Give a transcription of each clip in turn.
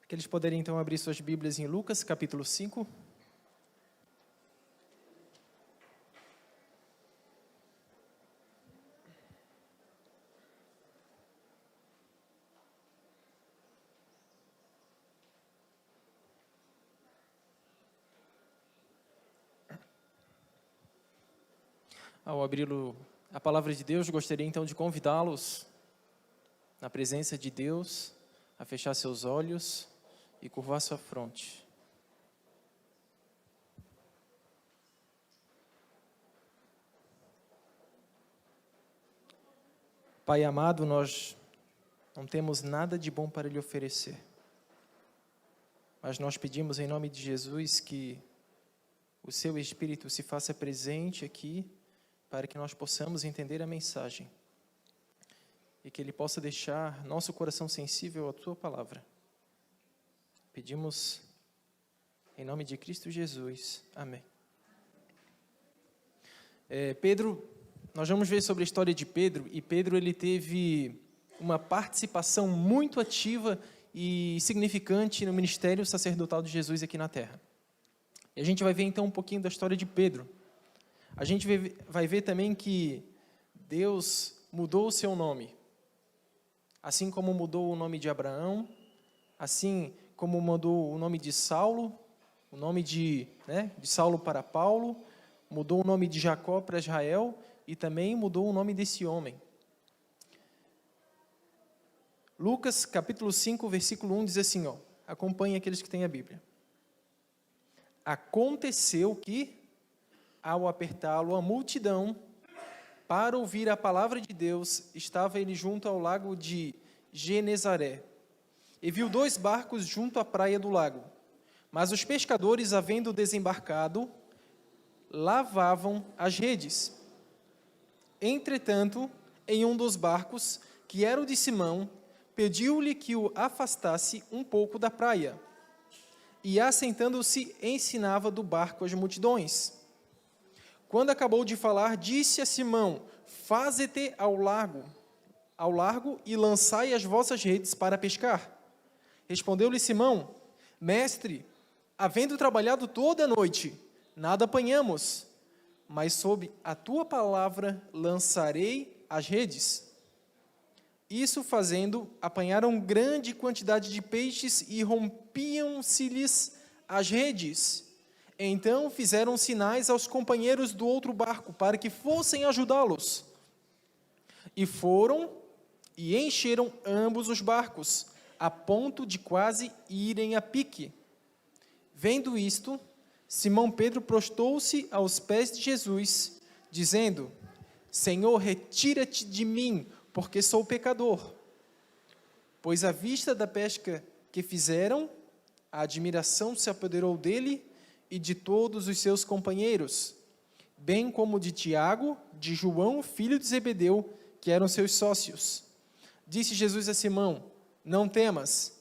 Que eles poderiam então abrir suas Bíblias em Lucas, capítulo 5. Ao abrir a palavra de Deus, gostaria então de convidá-los, na presença de Deus, a fechar seus olhos e curvar sua fronte. Pai amado, nós não temos nada de bom para lhe oferecer, mas nós pedimos em nome de Jesus que o seu Espírito se faça presente aqui, para que nós possamos entender a mensagem e que Ele possa deixar nosso coração sensível à Tua palavra. Pedimos em nome de Cristo Jesus. Amém. Nós vamos ver sobre a história de Pedro, e Pedro ele teve uma participação muito ativa e significante no ministério sacerdotal de Jesus aqui na terra. E a gente vai ver então um pouquinho da história de Pedro. A gente vai ver também que Deus mudou o seu nome, assim como mudou o nome de Abraão, assim como mudou o nome de Saulo, o nome de Saulo para Paulo, mudou o nome de Jacó para Israel e também mudou o nome desse homem. Lucas capítulo 5, versículo 1 diz assim, acompanhe aqueles que têm a Bíblia. Aconteceu que, ao apertá-lo a multidão, para ouvir a palavra de Deus, estava ele junto ao lago de Genezaré, e viu 2 barcos junto à praia do lago. Mas os pescadores, havendo desembarcado, lavavam as redes. Entretanto, em um dos barcos, que era o de Simão, pediu-lhe que o afastasse um pouco da praia. E, assentando-se, ensinava do barco as multidões. Quando acabou de falar, disse a Simão: faze-te ao largo e lançai as vossas redes para pescar. Respondeu-lhe Simão: Mestre, havendo trabalhado toda a noite, nada apanhamos, mas sob a tua palavra lançarei as redes. Isso fazendo, apanharam grande quantidade de peixes e rompiam-se-lhes as redes. Então fizeram sinais aos companheiros do outro barco, para que fossem ajudá-los. E foram e encheram ambos os barcos, a ponto de quase irem a pique. Vendo isto, Simão Pedro prostou-se aos pés de Jesus, dizendo: Senhor, retira-te de mim, porque sou pecador. Pois à vista da pesca que fizeram, a admiração se apoderou dele e de todos os seus companheiros, bem como de Tiago, de João, filho de Zebedeu, que eram seus sócios. Disse Jesus a Simão: não temas,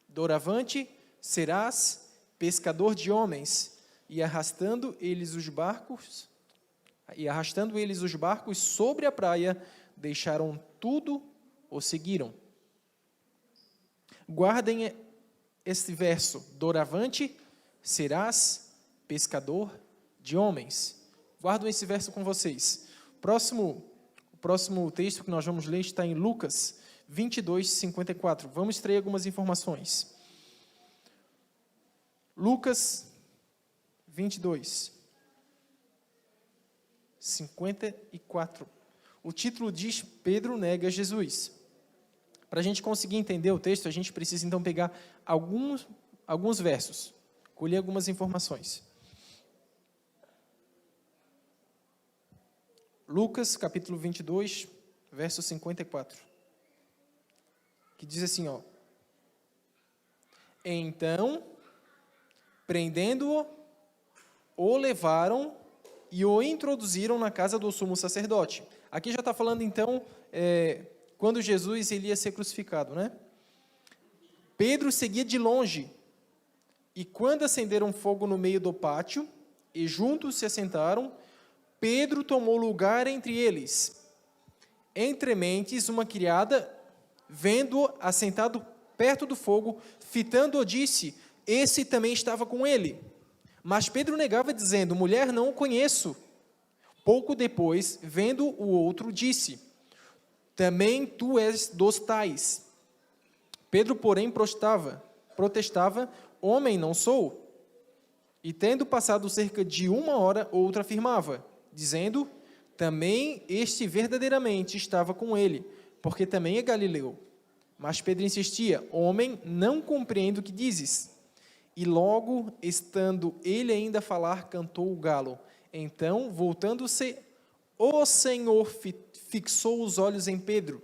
doravante serás pescador de homens. E arrastando eles os barcos sobre a praia, deixaram tudo, o seguiram. Guardem este verso: doravante serás pescador de homens. Guardem esse verso com vocês. O próximo texto que nós vamos ler está em Lucas 22, 54. Vamos extrair algumas informações. Lucas 22, 54. O título diz: Pedro nega Jesus. Para a gente conseguir entender o texto, a gente precisa então pegar alguns versos, colher algumas informações. Lucas, capítulo 22, verso 54, que diz assim, Então, prendendo-o, o levaram e o introduziram na casa do sumo sacerdote. Aqui já está falando, então, quando Jesus ele ia ser crucificado, né? Pedro seguia de longe, e quando acenderam fogo no meio do pátio, e juntos se assentaram, Pedro tomou lugar entre eles. Entre mentes, uma criada, vendo-o assentado perto do fogo, fitando-o, disse: esse também estava com ele. Mas Pedro negava, dizendo: mulher, não o conheço. Pouco depois, vendo o outro, disse: também tu és dos tais. Pedro, porém, protestava: homem não sou. E tendo passado cerca de 1 hora, outro afirmava, dizendo: também este verdadeiramente estava com ele, porque também é galileu. Mas Pedro insistia: homem, não compreendo o que dizes. E logo, estando ele ainda a falar, cantou o galo. Então, voltando-se, o Senhor fixou os olhos em Pedro.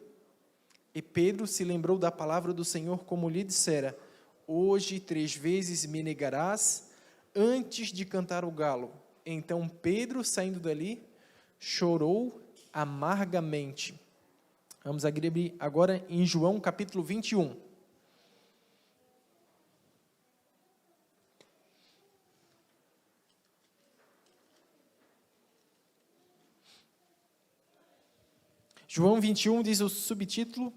E Pedro se lembrou da palavra do Senhor, como lhe dissera: hoje 3 vezes me negarás, antes de cantar o galo. Então Pedro, saindo dali, chorou amargamente. Vamos abrir agora em João capítulo 21. João 21 diz o subtítulo: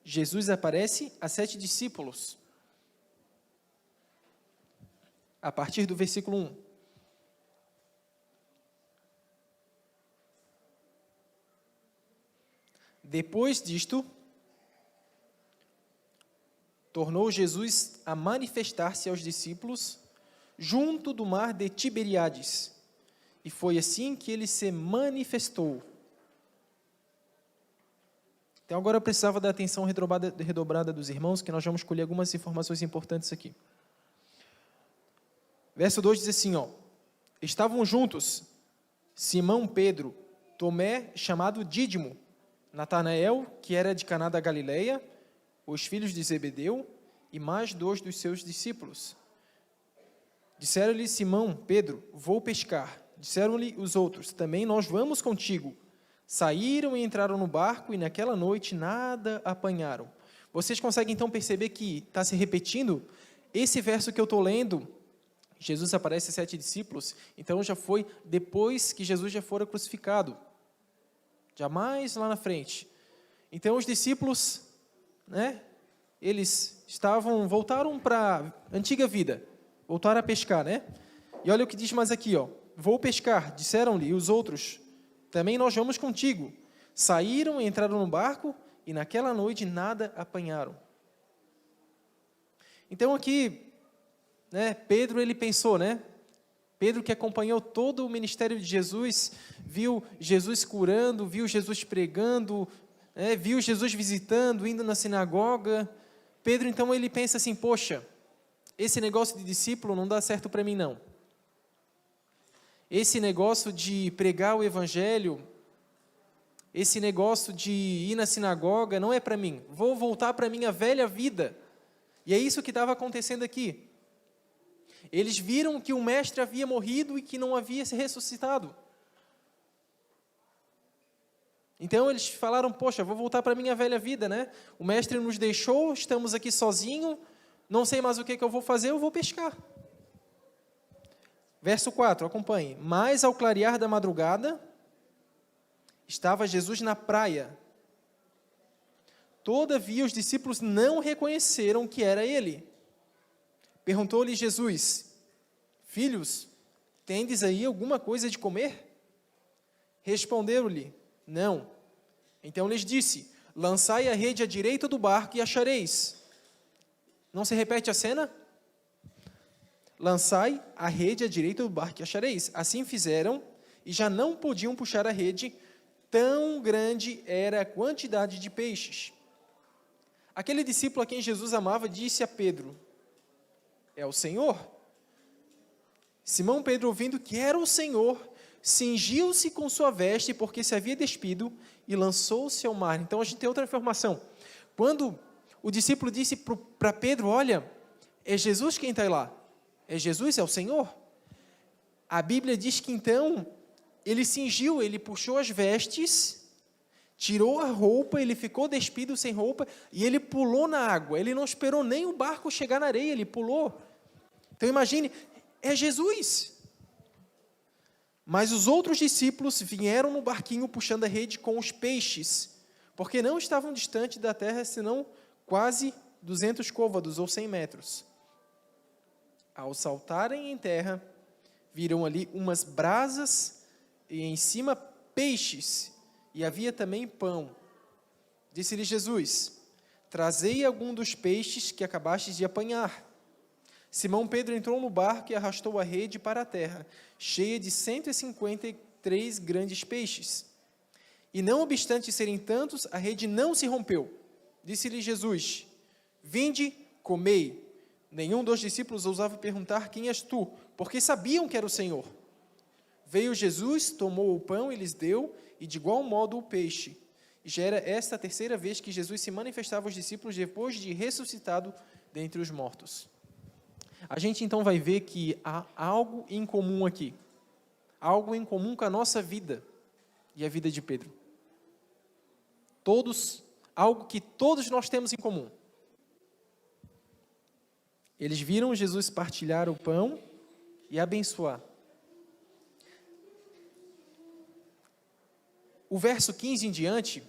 Jesus aparece a 7 discípulos. A partir do versículo 1. Depois disto, tornou Jesus a manifestar-se aos discípulos junto do mar de Tiberíades. E foi assim que ele se manifestou. Então agora eu precisava da atenção redobrada dos irmãos, que nós vamos colher algumas informações importantes aqui. Verso 2 diz assim, estavam juntos Simão, Pedro, Tomé, chamado Dídimo, Natanael, que era de Caná da Galileia, os filhos de Zebedeu, e mais 2 dos seus discípulos. Disseram-lhe Simão, Pedro: vou pescar. Disseram-lhe os outros: também nós vamos contigo. Saíram e entraram no barco, e naquela noite nada apanharam. Vocês conseguem então perceber que está se repetindo? Esse verso que eu estou lendo, Jesus aparece a 7 discípulos, então já foi depois que Jesus já fora crucificado. Jamais lá na frente. Então os discípulos, eles voltaram para a antiga vida, voltaram a pescar, E olha o que diz mais aqui, vou pescar, disseram-lhe os outros, também nós vamos contigo. Saíram e entraram no barco, e naquela noite nada apanharam. Então aqui, Pedro, ele pensou, Pedro, que acompanhou todo o ministério de Jesus, viu Jesus curando, viu Jesus pregando, viu Jesus visitando, indo na sinagoga. Pedro, então, ele pensa assim, poxa, esse negócio de discípulo não dá certo para mim, não. Esse negócio de pregar o evangelho, esse negócio de ir na sinagoga, não é para mim. Vou voltar para a minha velha vida. E é isso que estava acontecendo aqui. Eles viram que o mestre havia morrido e que não havia se ressuscitado. Então eles falaram, poxa, vou voltar para a minha velha vida, O mestre nos deixou, estamos aqui sozinhos, não sei mais o que eu vou fazer, eu vou pescar. Verso 4, acompanhe. Mas ao clarear da madrugada, estava Jesus na praia. Todavia os discípulos não reconheceram que era ele. Perguntou-lhe Jesus: filhos, tendes aí alguma coisa de comer? Responderam-lhe: não. Então lhes disse: lançai a rede à direita do barco e achareis. Não se repete a cena? Lançai a rede à direita do barco e achareis. Assim fizeram, e já não podiam puxar a rede, tão grande era a quantidade de peixes. Aquele discípulo a quem Jesus amava disse a Pedro: é o Senhor. Simão Pedro, ouvindo que era o Senhor, cingiu-se com sua veste, porque se havia despido, e lançou-se ao mar. Então a gente tem outra informação. Quando o discípulo disse para Pedro: olha, é Jesus quem está lá. É Jesus, é o Senhor. A Bíblia diz que então, ele cingiu, ele puxou as vestes, tirou a roupa, ele ficou despido sem roupa, e ele pulou na água. Ele não esperou nem o barco chegar na areia, ele pulou. Então imagine, é Jesus. Mas os outros discípulos vieram no barquinho puxando a rede com os peixes, porque não estavam distante da terra, senão quase 200 côvados, ou 100 metros. Ao saltarem em terra, viram ali umas brasas e em cima peixes, e havia também pão. Disse-lhe Jesus: trazei algum dos peixes que acabastes de apanhar. Simão Pedro entrou no barco e arrastou a rede para a terra, cheia de 153 grandes peixes. E não obstante serem tantos, a rede não se rompeu. Disse-lhe Jesus: vinde, comei. Nenhum dos discípulos ousava perguntar: quem és tu? Porque sabiam que era o Senhor. Veio Jesus, tomou o pão e lhes deu, e de igual modo o peixe. E já era esta a terceira vez que Jesus se manifestava aos discípulos depois de ressuscitado dentre os mortos. A gente então vai ver que há algo em comum aqui. Algo em comum com a nossa vida e a vida de Pedro. Algo que todos nós temos em comum. Eles viram Jesus partilhar o pão e abençoar. O verso 15 em diante,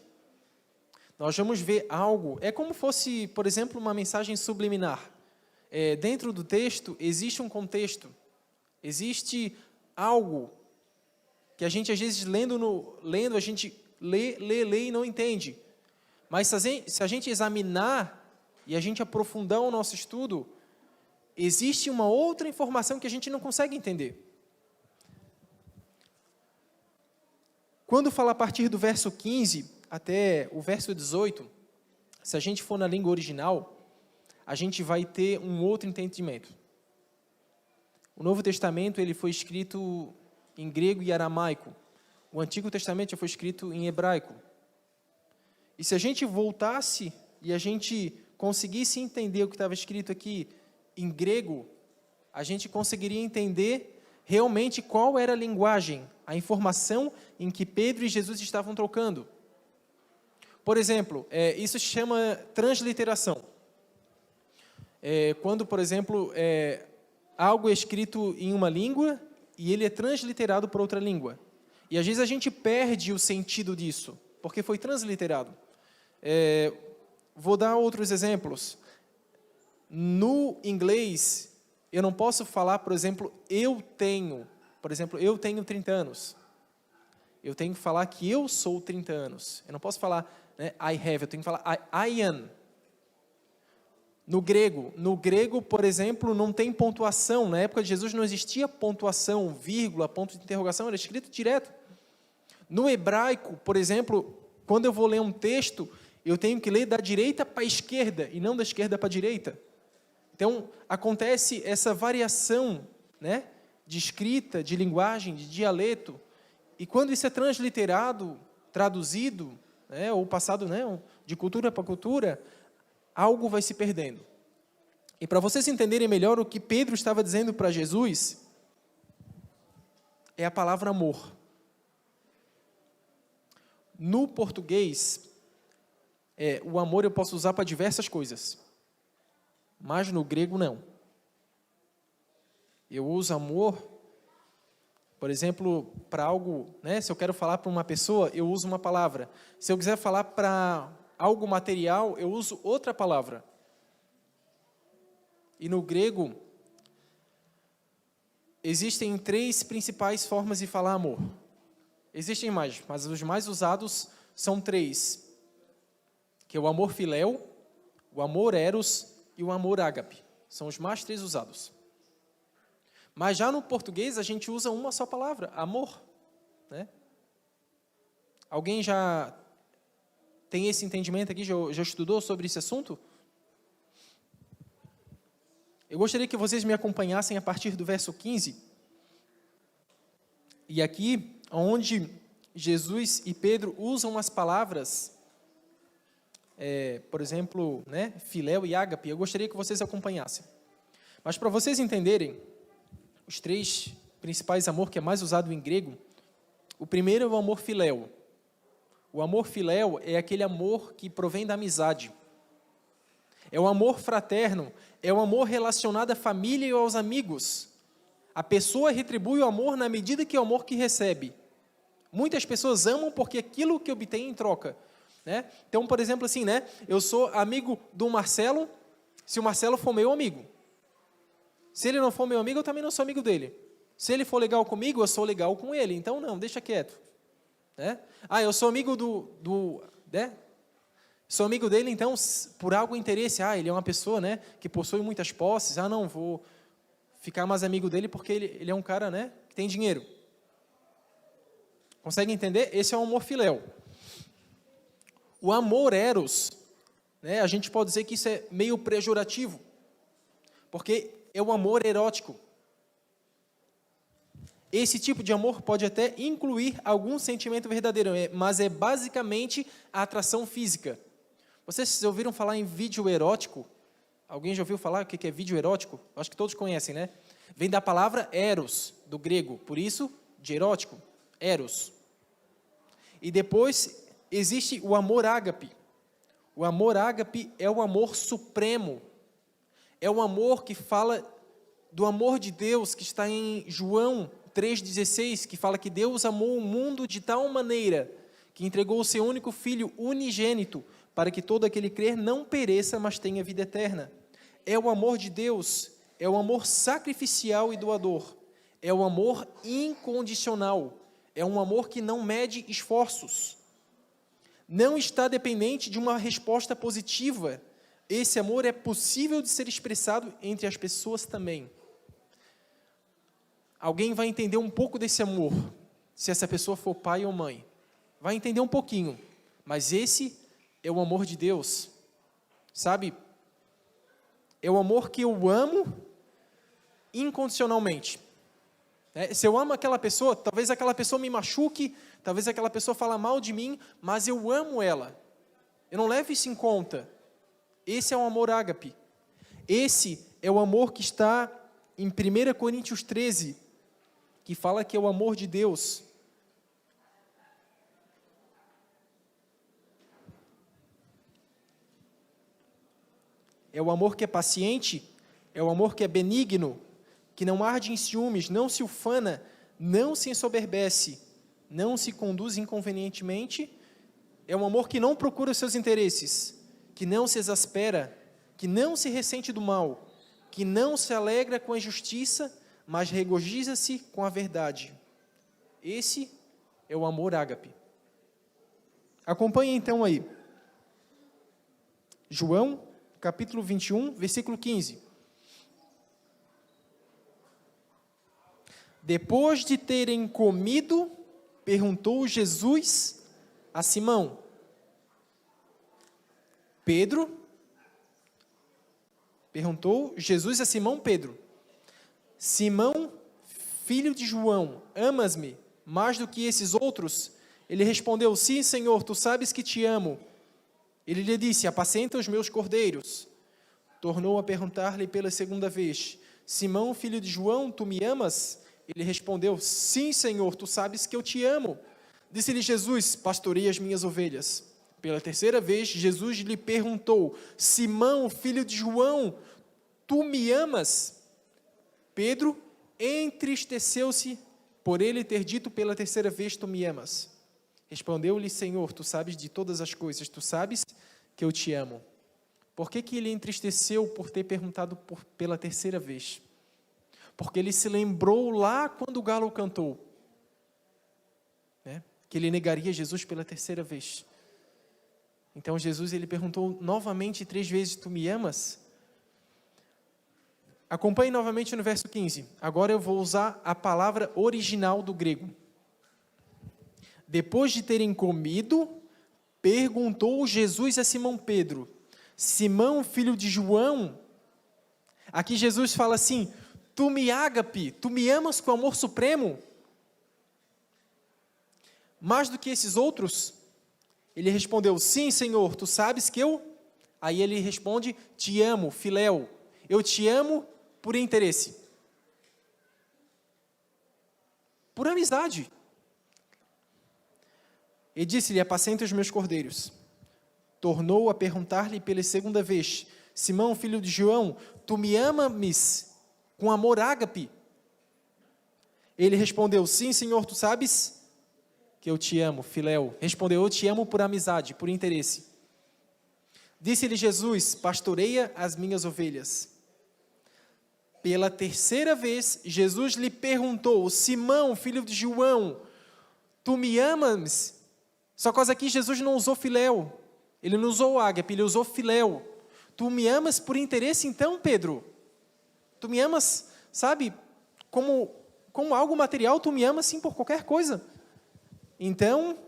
nós vamos ver algo, é como fosse, por exemplo, uma mensagem subliminar. Dentro do texto, existe um contexto, existe algo que a gente, às vezes, lendo a gente lê e não entende. Mas se a gente examinar e a gente aprofundar o nosso estudo, existe uma outra informação que a gente não consegue entender. Quando fala a partir do verso 15 até o verso 18, se a gente for na língua original, a gente vai ter um outro entendimento. O Novo Testamento ele foi escrito em grego e aramaico. O Antigo Testamento já foi escrito em hebraico. E se a gente voltasse e a gente conseguisse entender o que estava escrito aqui em grego, a gente conseguiria entender realmente qual era a linguagem, a informação em que Pedro e Jesus estavam trocando. Por exemplo, isso se chama transliteração. Quando, por exemplo, algo é escrito em uma língua e ele é transliterado para outra língua. E às vezes a gente perde o sentido disso, porque foi transliterado. Vou dar outros exemplos. No inglês, eu não posso falar, por exemplo, eu tenho 30 anos. Eu tenho que falar que eu sou 30 anos. Eu não posso falar, né, I have, eu tenho que falar I am. No grego, por exemplo, não tem pontuação. Na época de Jesus não existia pontuação, vírgula, ponto de interrogação, era escrito direto. No hebraico, por exemplo, quando eu vou ler um texto, eu tenho que ler da direita para a esquerda e não da esquerda para a direita. Então, acontece essa variação, né, de escrita, de linguagem, de dialeto. E quando isso é transliterado, traduzido, né, ou passado, né, de cultura para cultura, algo vai se perdendo. E para vocês entenderem melhor o que Pedro estava dizendo para Jesus, é a palavra amor. No português, o amor eu posso usar para diversas coisas. Mas no grego, não. Eu uso amor, por exemplo, para algo, né? Se eu quero falar para uma pessoa, eu uso uma palavra. Se eu quiser falar para algo material, eu uso outra palavra. E no grego, existem 3 principais formas de falar amor. Existem mais, mas os mais usados são 3. Que é o amor filéu, o amor eros e o amor ágape. São os mais 3 usados. Mas já no português a gente usa uma só palavra, amor. Né? Alguém já tem esse entendimento aqui, já estudou sobre esse assunto? Eu gostaria que vocês me acompanhassem a partir do verso 15. E aqui, onde Jesus e Pedro usam as palavras por exemplo, né, filéu e ágape, eu gostaria que vocês acompanhassem. Mas para vocês entenderem, os 3 principais amor que é mais usado em grego, o primeiro é o amor filéu. O amor filéu é aquele amor que provém da amizade. É o amor fraterno, é o amor relacionado à família e aos amigos. A pessoa retribui o amor na medida que é o amor que recebe. Muitas pessoas amam porque aquilo que obtém em troca. Né? Então, por exemplo, assim, né? Eu sou amigo do Marcelo se o Marcelo for meu amigo. Se ele não for meu amigo, eu também não sou amigo dele. Se ele for legal comigo, eu sou legal com ele. Então, não, deixa quieto. Né? Eu sou amigo né? Sou amigo dele, então, por algum interesse. Ele é uma pessoa, né, que possui muitas posses. Não, vou ficar mais amigo dele porque ele é um cara, né, que tem dinheiro. Consegue entender? Esse é o amor filéu. O amor eros, né, a gente pode dizer que isso é meio pejorativo, porque é o amor erótico. Esse tipo de amor pode até incluir algum sentimento verdadeiro, mas é basicamente a atração física. Vocês já ouviram falar em vídeo erótico? Alguém já ouviu falar o que é vídeo erótico? Acho que todos conhecem, né? Vem da palavra eros, do grego, por isso, de erótico, eros. E depois existe o amor ágape. O amor ágape é o amor supremo. É o amor que fala do amor de Deus, que está em João 3,16, que fala que Deus amou o mundo de tal maneira que entregou o seu único Filho unigênito, para que todo aquele que crer não pereça, mas tenha vida eterna. É o amor de Deus, é o amor sacrificial e doador, é o amor incondicional, é um amor que não mede esforços, não está dependente de uma resposta positiva. Esse amor é possível de ser expressado entre as pessoas também. Alguém vai entender um pouco desse amor, se essa pessoa for pai ou mãe. Vai entender um pouquinho, mas esse é o amor de Deus, sabe? É o amor que eu amo incondicionalmente. Se eu amo aquela pessoa, talvez aquela pessoa me machuque, talvez aquela pessoa fale mal de mim, mas eu amo ela. Eu não levo isso em conta. Esse é o amor ágape. Esse é o amor que está em 1 Coríntios 13, que fala que é o amor de Deus. É o amor que é paciente, é o amor que é benigno, que não arde em ciúmes, não se ufana, não se ensoberbece, não se conduz inconvenientemente. É um amor que não procura os seus interesses, que não se exaspera, que não se ressente do mal, que não se alegra com a injustiça, mas regozija-se com a verdade. Esse é o amor ágape. Acompanhe então aí. João, capítulo 21, versículo 15. Depois de terem comido, perguntou Jesus a Simão. Perguntou Jesus a Simão Pedro: Simão, filho de João, amas-me mais do que esses outros? Ele respondeu: sim, Senhor, tu sabes que te amo. Ele lhe disse: apacenta os meus cordeiros. Tornou a perguntar-lhe pela segunda vez: Simão, filho de João, tu me amas? Ele respondeu: sim, Senhor, tu sabes que eu te amo. Disse-lhe Jesus: pastoreia as minhas ovelhas. Pela terceira vez, Jesus lhe perguntou: Simão, filho de João, tu me amas? Pedro entristeceu-se por ele ter dito pela terceira vez: tu me amas. Respondeu-lhe: Senhor, tu sabes de todas as coisas, tu sabes que eu te amo. Por que ele entristeceu por ter perguntado pela terceira vez? Porque ele se lembrou lá quando o galo cantou, né? Que ele negaria Jesus pela terceira vez. Então Jesus, ele perguntou novamente 3 vezes: tu me amas? Acompanhe novamente no verso 15. Agora eu vou usar a palavra original do grego. Depois de terem comido, perguntou Jesus a Simão Pedro: Simão, filho de João? Aqui Jesus fala assim: tu me ágape, tu me amas com amor supremo? Mais do que esses outros? Ele respondeu: sim, Senhor, tu sabes que eu... Aí ele responde: te amo, filéu. Eu te amo por interesse. Por amizade. E disse-lhe: apacenta os meus cordeiros. Tornou a perguntar-lhe pela segunda vez: Simão, filho de João, tu me amas com amor ágape? Ele respondeu: sim, Senhor, tu sabes que eu te amo, filéu. Respondeu: eu te amo por amizade, por interesse. Disse-lhe Jesus: pastoreia as minhas ovelhas. Pela terceira vez, Jesus lhe perguntou: Simão, filho de João, tu me amas? Só que aqui Jesus não usou filéu, ele não usou ágape, ele usou filéu. Tu me amas por interesse então, Pedro? Tu me amas, sabe, como algo material, tu me amas sim por qualquer coisa. Então,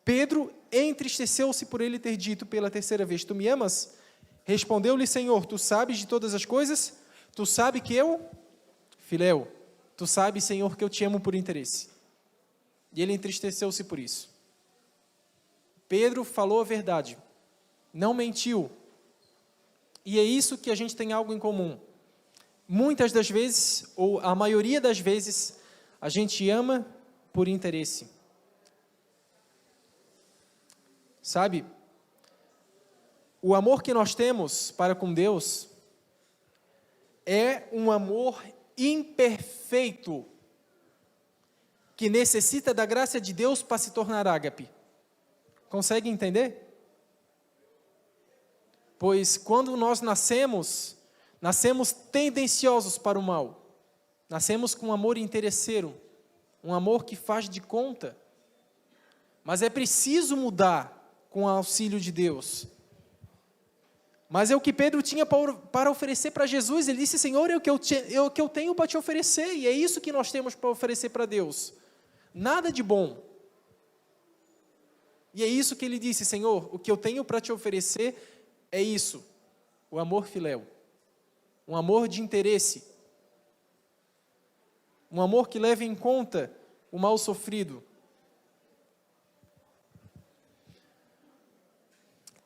Pedro entristeceu-se por ele ter dito pela terceira vez: tu me amas? Respondeu-lhe: Senhor, tu sabes de todas as coisas, tu sabes que eu, filéu, tu sabes, Senhor, que eu te amo por interesse. E ele entristeceu-se por isso. Pedro falou a verdade, não mentiu. E é isso que a gente tem algo em comum. Muitas das vezes, ou a maioria das vezes, a gente ama por interesse. Sabe, o amor que nós temos para com Deus é um amor imperfeito, que necessita da graça de Deus para se tornar ágape. Consegue entender? Pois quando nós nascemos tendenciosos para o mal. Nascemos com um amor interesseiro, um amor que faz de conta. Mas é preciso mudar com o auxílio de Deus. Mas é o que Pedro tinha para oferecer para Jesus. Ele disse: Senhor, é o que eu tenho para te oferecer. E é isso que nós temos para oferecer para Deus. Nada de bom. E é isso que ele disse: Senhor, o que eu tenho para te oferecer é isso. O amor filéu. Um amor de interesse. Um amor que leva em conta o mal sofrido.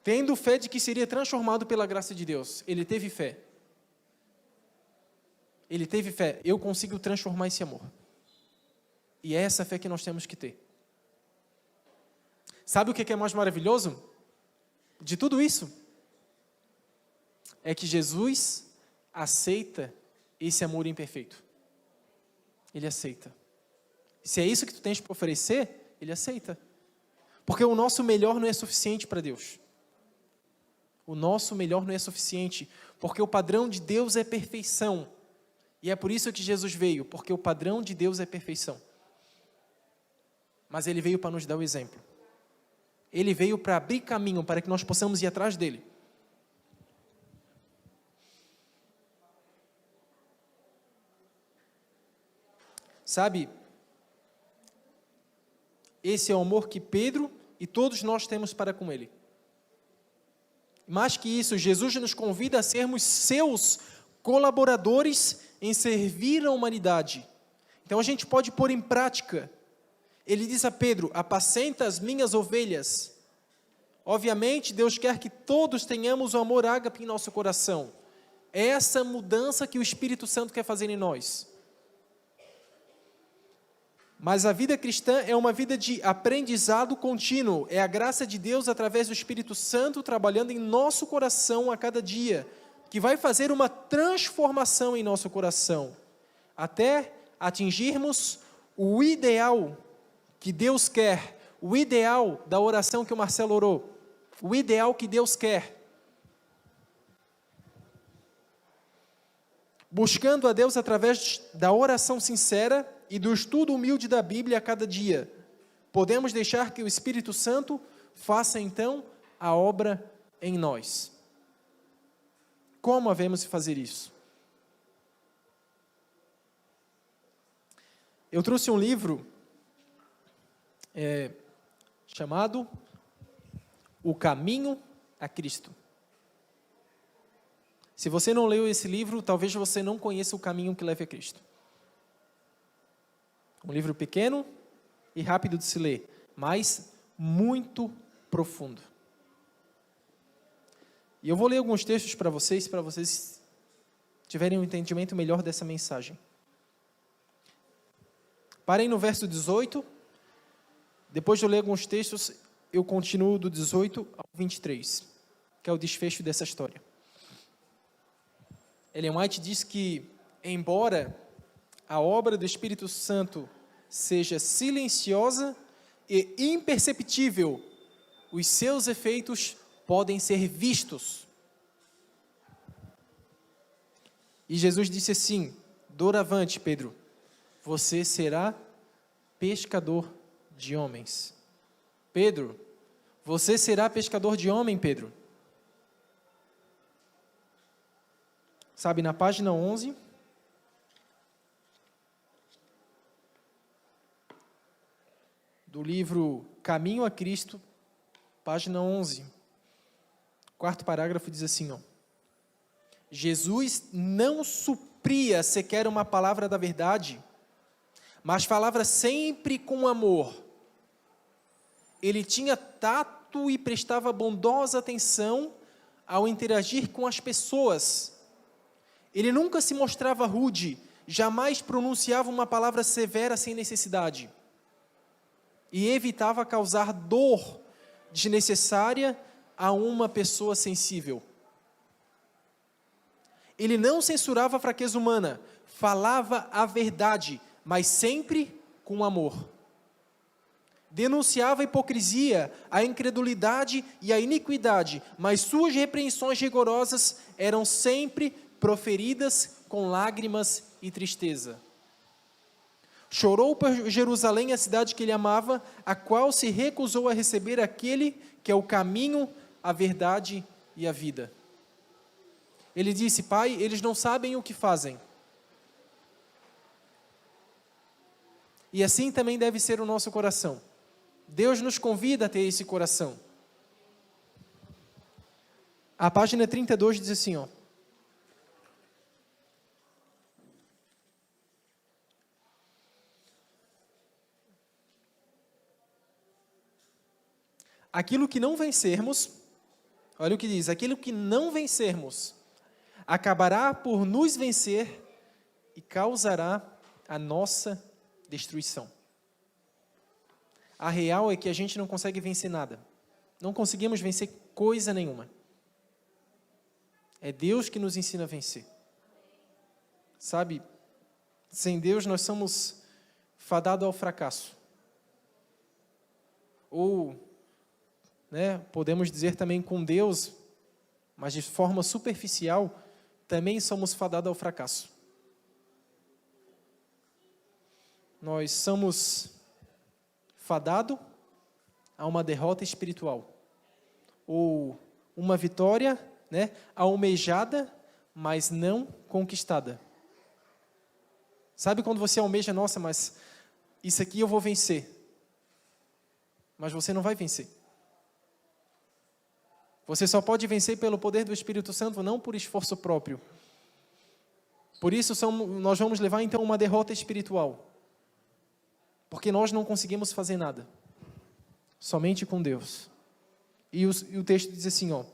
Tendo fé de que seria transformado pela graça de Deus. Ele teve fé. Ele teve fé. Eu consigo transformar esse amor. E é essa fé que nós temos que ter. Sabe o que é mais maravilhoso de tudo isso? É que Jesus aceita esse amor imperfeito. Ele aceita. Se é isso que tu tens para oferecer, Ele aceita. Porque o nosso melhor não é suficiente para Deus. O nosso melhor não é suficiente, porque o padrão de Deus é perfeição. E é por isso que Jesus veio, porque o padrão de Deus é perfeição. Mas Ele veio para nos dar o exemplo. Ele veio para abrir caminho, para que nós possamos ir atrás dEle. Sabe, esse é o amor que Pedro e todos nós temos para com Ele. Mais que isso, Jesus nos convida a sermos seus colaboradores em servir a humanidade. Então a gente pode pôr em prática. Ele diz a Pedro: apacenta as minhas ovelhas. Obviamente, Deus quer que todos tenhamos o amor ágape em nosso coração. É essa mudança que o Espírito Santo quer fazer em nós. Mas a vida cristã é uma vida de aprendizado contínuo. É a graça de Deus através do Espírito Santo trabalhando em nosso coração a cada dia, que vai fazer uma transformação em nosso coração, até atingirmos o ideal que Deus quer, o ideal da oração que o Marcelo orou, o ideal que Deus quer. Buscando a Deus através da oração sincera e do estudo humilde da Bíblia a cada dia, podemos deixar que o Espírito Santo faça então a obra em nós. Como havemos de fazer isso? Eu trouxe um livro chamado O Caminho a Cristo. Se você não leu esse livro, talvez você não conheça o caminho que leva a Cristo. Um livro pequeno e rápido de se ler, mas muito profundo. E eu vou ler alguns textos para vocês tiverem um entendimento melhor dessa mensagem. Parem no verso 18. Depois de eu ler alguns textos, eu continuo do 18 ao 23, que é o desfecho dessa história. Ellen White diz que, embora a obra do Espírito Santo seja silenciosa e imperceptível, os seus efeitos podem ser vistos. E Jesus disse assim: doravante, Pedro, você será pescador de homens. Pedro, você será pescador de homem, Pedro. Sabe, na página 11, do livro Caminho a Cristo, página 11, quarto parágrafo diz assim, ó: Jesus não supria sequer uma palavra da verdade, mas falava sempre com amor. Ele tinha tato e prestava bondosa atenção ao interagir com as pessoas. Ele nunca se mostrava rude, jamais pronunciava uma palavra severa sem necessidade. E evitava causar dor desnecessária a uma pessoa sensível. Ele não censurava a fraqueza humana, falava a verdade, mas sempre com amor. Denunciava a hipocrisia, a incredulidade e a iniquidade, mas suas repreensões rigorosas eram sempre proferidas com lágrimas e tristeza. Chorou por Jerusalém, a cidade que ele amava, a qual se recusou a receber aquele que é o caminho, a verdade e a vida. Ele disse: Pai, eles não sabem o que fazem. E assim também deve ser o nosso coração. Deus nos convida a ter esse coração. A página 32 diz assim, ó: aquilo que não vencermos, olha o que diz, aquilo que não vencermos, acabará por nos vencer e causará a nossa destruição. A real é que a gente não consegue vencer nada. Não conseguimos vencer coisa nenhuma. É Deus que nos ensina a vencer. Sabe, sem Deus nós somos fadados ao fracasso. Ou, podemos dizer também com Deus, mas de forma superficial, também somos fadados ao fracasso. Nós somos fadados a uma derrota espiritual, ou uma vitória, almejada, mas não conquistada. Sabe quando você almeja, nossa, mas isso aqui eu vou vencer, mas você não vai vencer. Você só pode vencer pelo poder do Espírito Santo, não por esforço próprio. Por isso nós vamos levar então uma derrota espiritual. Porque nós não conseguimos fazer nada. Somente com Deus. E o texto diz assim, ó: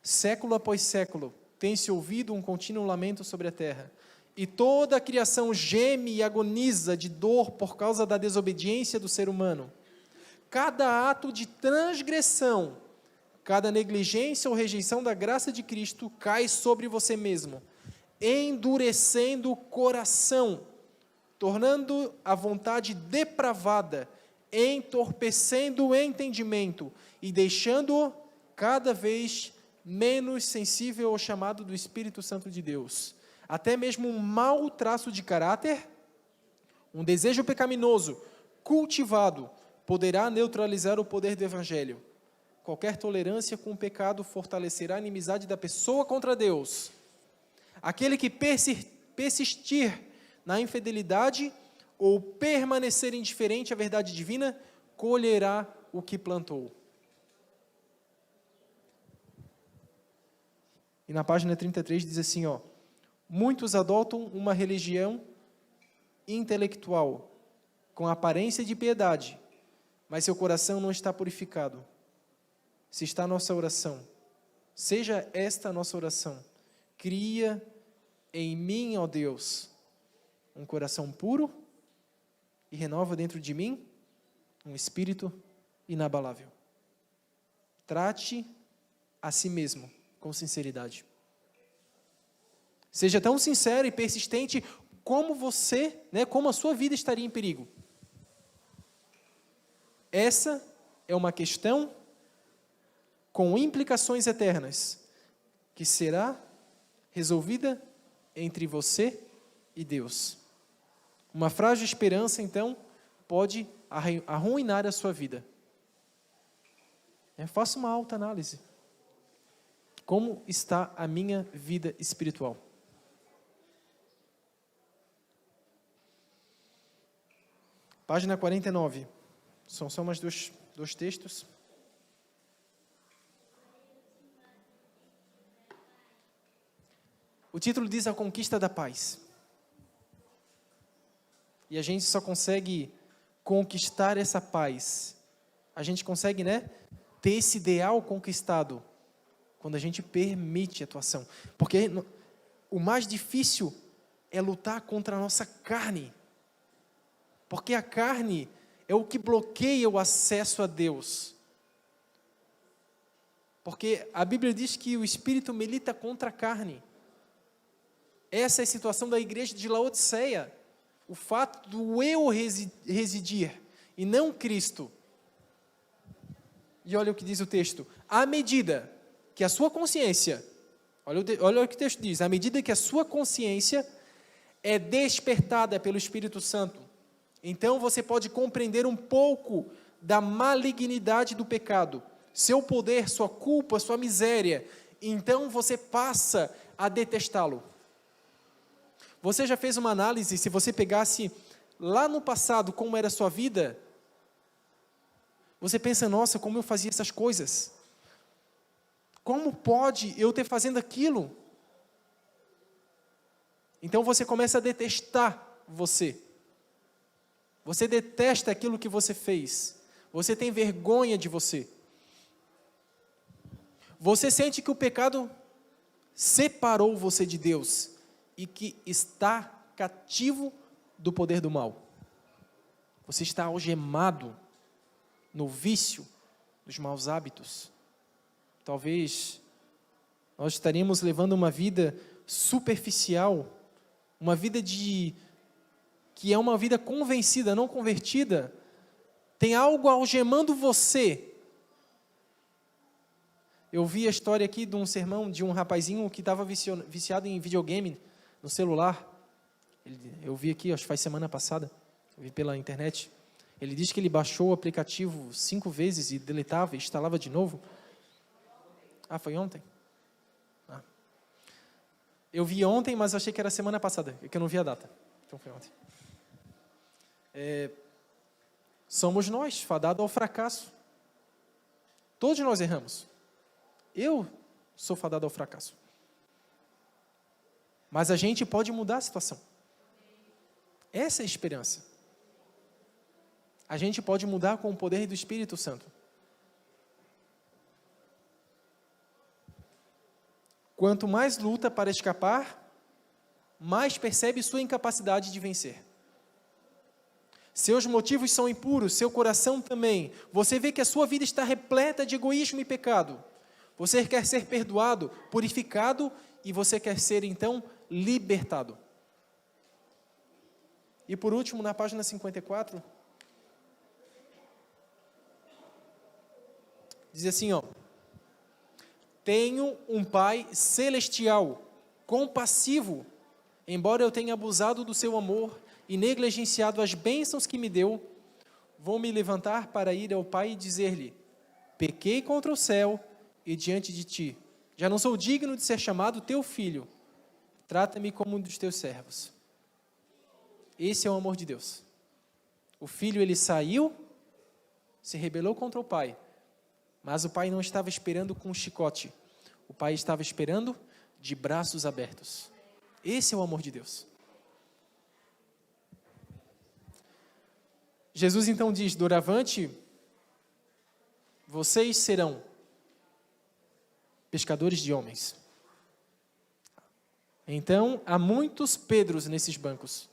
século após século tem-se ouvido um contínuo lamento sobre a terra, e toda a criação geme e agoniza de dor por causa da desobediência do ser humano. Cada ato de transgressão, cada negligência ou rejeição da graça de Cristo cai sobre você mesmo, endurecendo o coração, tornando a vontade depravada, entorpecendo o entendimento e deixando-o cada vez menos sensível ao chamado do Espírito Santo de Deus. Até mesmo um mau traço de caráter, um desejo pecaminoso, cultivado, poderá neutralizar o poder do Evangelho. Qualquer tolerância com o pecado fortalecerá a inimizade da pessoa contra Deus. Aquele que persistir na infidelidade ou permanecer indiferente à verdade divina, colherá o que plantou. E na página 33 diz assim, ó: muitos adotam uma religião intelectual, com aparência de piedade, mas seu coração não está purificado. Se está a nossa oração, seja esta a nossa oração: cria em mim, ó Deus, um coração puro e renova dentro de mim um espírito inabalável. Trate a si mesmo com sinceridade. Seja tão sincero e persistente como você, como a sua vida estaria em perigo. Essa é uma questão com implicações eternas, que será resolvida entre você e Deus. Uma frágil esperança, então, pode arruinar a sua vida. Faça uma autoanálise. Como está a minha vida espiritual? Página 49. São só mais dois textos. O título diz A Conquista da Paz. E a gente só consegue conquistar essa paz. A gente consegue, ter esse ideal conquistado quando a gente permite a atuação. Porque o mais difícil é lutar contra a nossa carne. Porque a carne é o que bloqueia o acesso a Deus. Porque a Bíblia diz que o Espírito milita contra a carne. Essa é a situação da igreja de Laodiceia. O fato do eu residir e não Cristo. E olha o que diz o texto. À medida que a sua consciência, olha o que o texto diz, à medida que a sua consciência é despertada pelo Espírito Santo, então você pode compreender um pouco da malignidade do pecado, seu poder, sua culpa, sua miséria. Então você passa a detestá-lo. Você já fez uma análise, se você pegasse lá no passado como era a sua vida, você pensa, nossa, como eu fazia essas coisas? Como pode eu ter fazendo aquilo? Então você começa a detestar você. Você detesta aquilo que você fez. Você tem vergonha de você. Você sente que o pecado separou você de Deus e que está cativo do poder do mal. Você está algemado no vício dos maus hábitos. Talvez nós estaríamos levando uma vida superficial, uma vida que é uma vida convencida, não convertida. Tem algo algemando você. Eu vi a história aqui de um sermão de um rapazinho que estava viciado em videogame no celular. Eu vi aqui, acho que faz semana passada, eu vi pela internet. Ele diz que ele baixou o aplicativo 5 vezes e deletava e instalava de novo. Foi ontem? Eu vi ontem, mas achei que era semana passada, que eu não vi a data. Então foi ontem. Somos nós, fadados ao fracasso. Todos nós erramos. Eu sou fadado ao fracasso. Mas a gente pode mudar a situação. Essa é a esperança. A gente pode mudar com o poder do Espírito Santo. Quanto mais luta para escapar, mais percebe sua incapacidade de vencer. Seus motivos são impuros, seu coração também. Você vê que a sua vida está repleta de egoísmo e pecado. Você quer ser perdoado, purificado e você quer ser, então, libertado. E por último, na página 54, diz assim, tenho um Pai celestial, compassivo, embora eu tenha abusado do seu amor e negligenciado as bênçãos que me deu, vou me levantar para ir ao Pai e dizer-lhe, pequei contra o céu e diante de ti, já não sou digno de ser chamado teu filho, trata-me como um dos teus servos. Esse é o amor de Deus. O filho, ele saiu, se rebelou contra o pai, mas o pai não estava esperando com um chicote, o pai estava esperando de braços abertos. Esse é o amor de Deus. Jesus então diz, doravante, vocês serão pescadores de homens. Então, há muitos Pedros nesses bancos.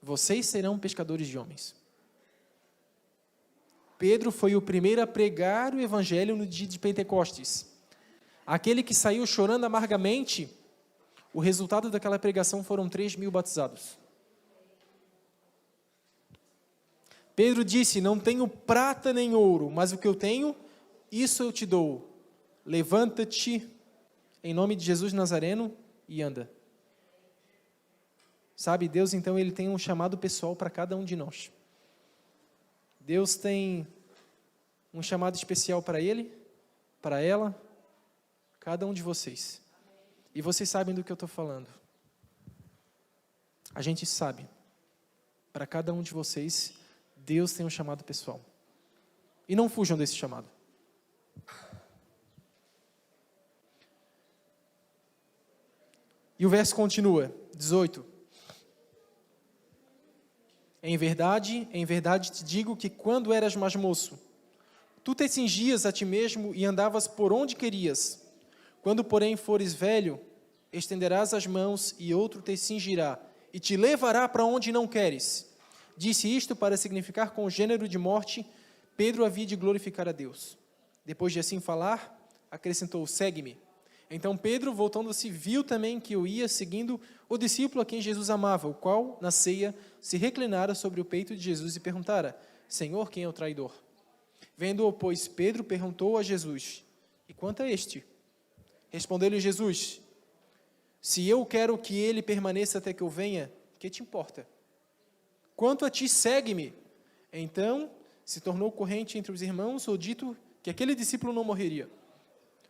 Vocês serão pescadores de homens. Pedro foi o primeiro a pregar o evangelho no dia de Pentecostes. Aquele que saiu chorando amargamente, o resultado daquela pregação foram 3.000 batizados. Pedro disse, não tenho prata nem ouro, mas o que eu tenho, isso eu te dou. levanta-te em nome de Jesus Nazareno e anda. Sabe, Deus então ele tem um chamado pessoal para cada um de nós. Deus tem um chamado especial para ele, para ela, cada um de vocês. E vocês sabem do que eu estou falando. A gente sabe. Para cada um de vocês, Deus tem um chamado pessoal. E não fujam desse chamado. E o verso continua, 18. Em verdade te digo que quando eras mais moço, tu te cingias a ti mesmo e andavas por onde querias. Quando, porém, fores velho, estenderás as mãos e outro te cingirá e te levará para onde não queres. Disse isto para significar com o gênero de morte, Pedro havia de glorificar a Deus. Depois de assim falar, acrescentou, segue-me. Então Pedro, voltando-se, viu também que eu ia seguindo o discípulo a quem Jesus amava, o qual, na ceia, se reclinara sobre o peito de Jesus e perguntara, Senhor, quem é o traidor? Vendo-o, pois, Pedro perguntou a Jesus, e quanto a este? Respondeu-lhe Jesus, se eu quero que ele permaneça até que eu venha, que te importa? Quanto a ti, segue-me. Então, se tornou corrente entre os irmãos, ou dito que aquele discípulo não morreria.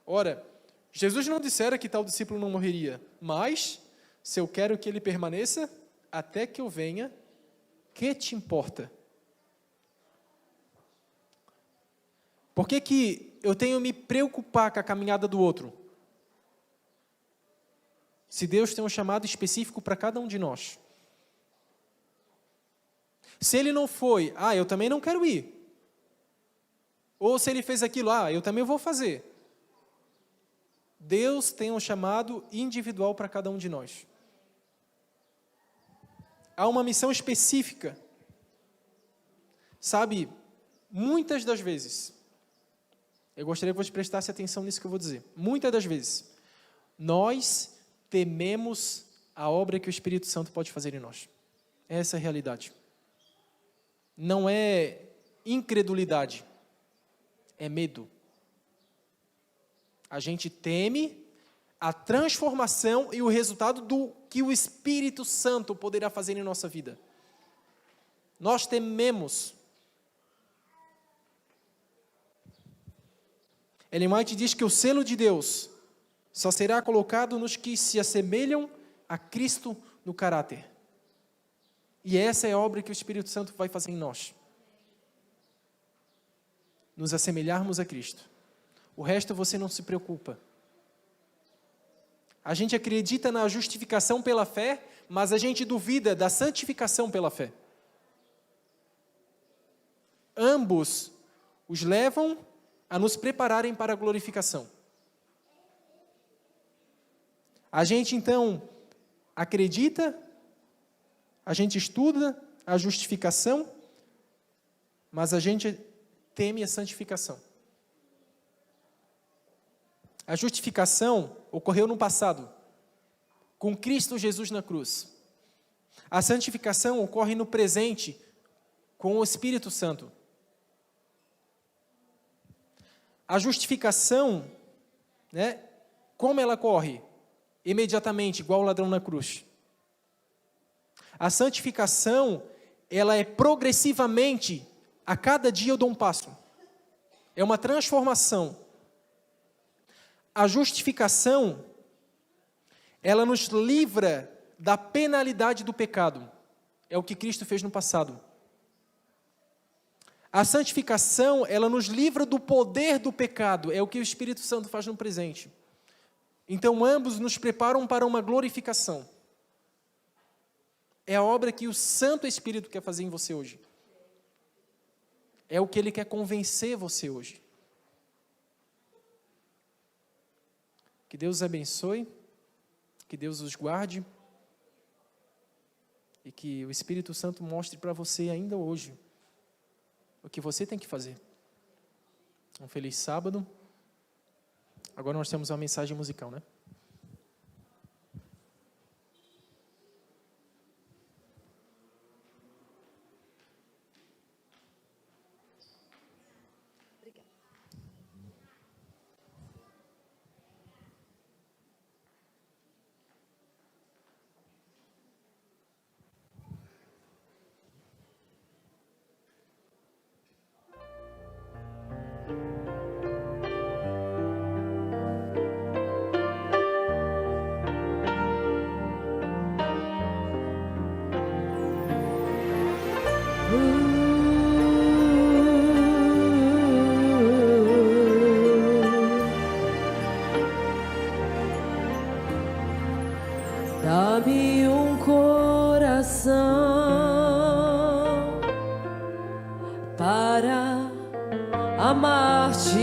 Ora, Jesus não dissera que tal discípulo não morreria, mas, se eu quero que ele permaneça até que eu venha, que te importa? Por que eu tenho me preocupar com a caminhada do outro? Se Deus tem um chamado específico para cada um de nós. Se ele não foi, eu também não quero ir. Ou se ele fez aquilo, eu também vou fazer. Deus tem um chamado individual para cada um de nós. Há uma missão específica. Sabe, muitas das vezes, eu gostaria que você prestasse atenção nisso que eu vou dizer. Muitas das vezes, nós tememos a obra que o Espírito Santo pode fazer em nós. Essa é a realidade. Não é incredulidade, é medo. A gente teme a transformação e o resultado do que o Espírito Santo poderá fazer em nossa vida. Nós tememos. Ellen White diz que o selo de Deus só será colocado nos que se assemelham a Cristo no caráter. E essa é a obra que o Espírito Santo vai fazer em nós. Nos assemelharmos a Cristo. O resto você não se preocupa. A gente acredita na justificação pela fé, mas a gente duvida da santificação pela fé. Ambos os levam a nos prepararem para a glorificação. A gente então acredita, a gente estuda a justificação, mas a gente teme a santificação. A justificação ocorreu no passado, com Cristo Jesus na cruz. A santificação ocorre no presente, com o Espírito Santo. A justificação, como ela ocorre? Imediatamente, igual o ladrão na cruz. A santificação, ela é progressivamente, a cada dia eu dou um passo. É uma transformação. A justificação, ela nos livra da penalidade do pecado. É o que Cristo fez no passado. A santificação, ela nos livra do poder do pecado. É o que o Espírito Santo faz no presente. Então, ambos nos preparam para uma glorificação. É a obra que o Santo Espírito quer fazer em você hoje. É o que Ele quer convencer você hoje. Que Deus os abençoe, que Deus os guarde e que o Espírito Santo mostre para você ainda hoje o que você tem que fazer. Um feliz sábado. Agora nós temos uma mensagem musical, né? Dá-me um coração para amar-te.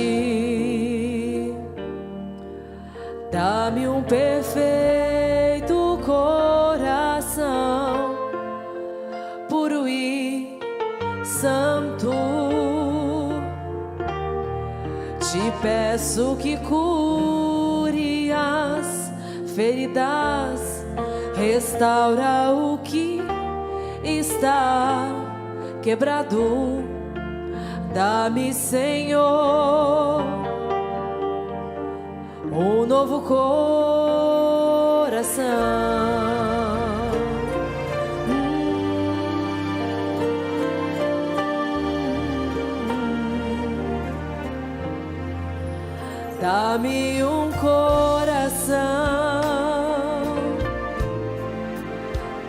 Dá-me um perfeito coração, puro e santo. Te peço que cure as feridas, restaura o que está quebrado. Dá-me, Senhor, um novo coração. Dá-me um coração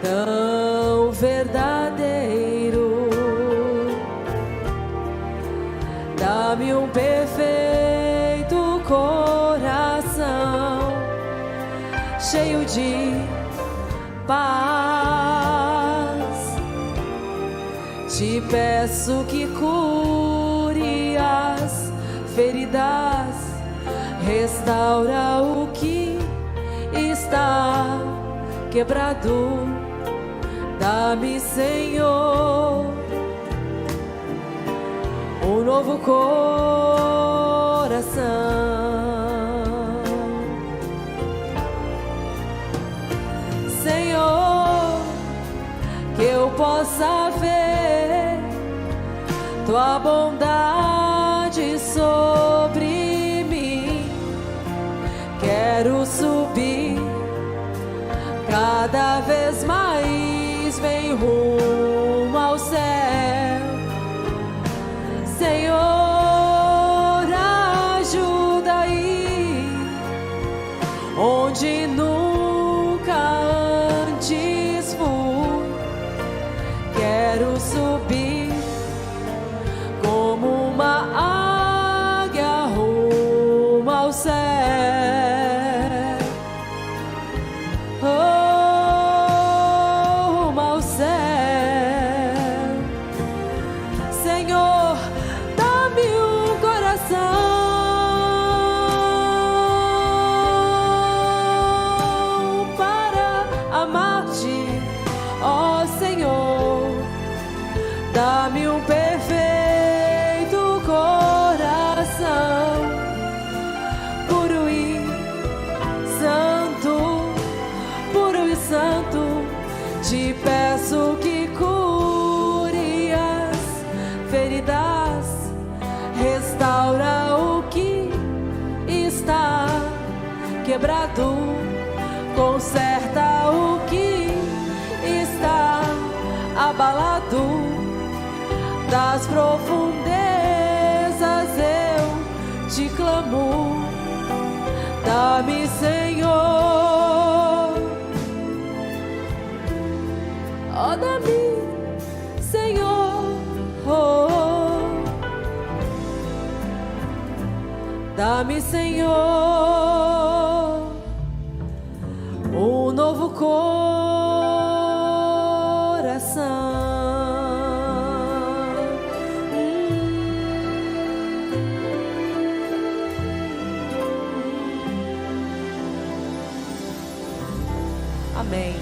tão verdadeiro. Dá-me um perfeito coração, cheio de paz. Te peço que cure as feridas, restaura o que está quebrado. Dá-me, Senhor, um novo coração. Senhor, que eu possa ver tua bondade sobre mim. Quero subir cada vez mais, vem rumo ao céu. Senhor, ajuda aí onde nunca antes fui. Quero subir como uma águia rumo ao céu. Rumo ao céu. Senhor, dá-me um coração para amar-te, ó Senhor. Dá-me um perfeito coração, puro e santo, puro e santo. Te peço que cure as feridas, restaura o que está quebrado, conserta o que está abalado. Das profundezas eu te clamo. Dá-me, Senhor, ó, dá-me, Senhor, oh. Dá-me, Senhor, um novo coração. Amém.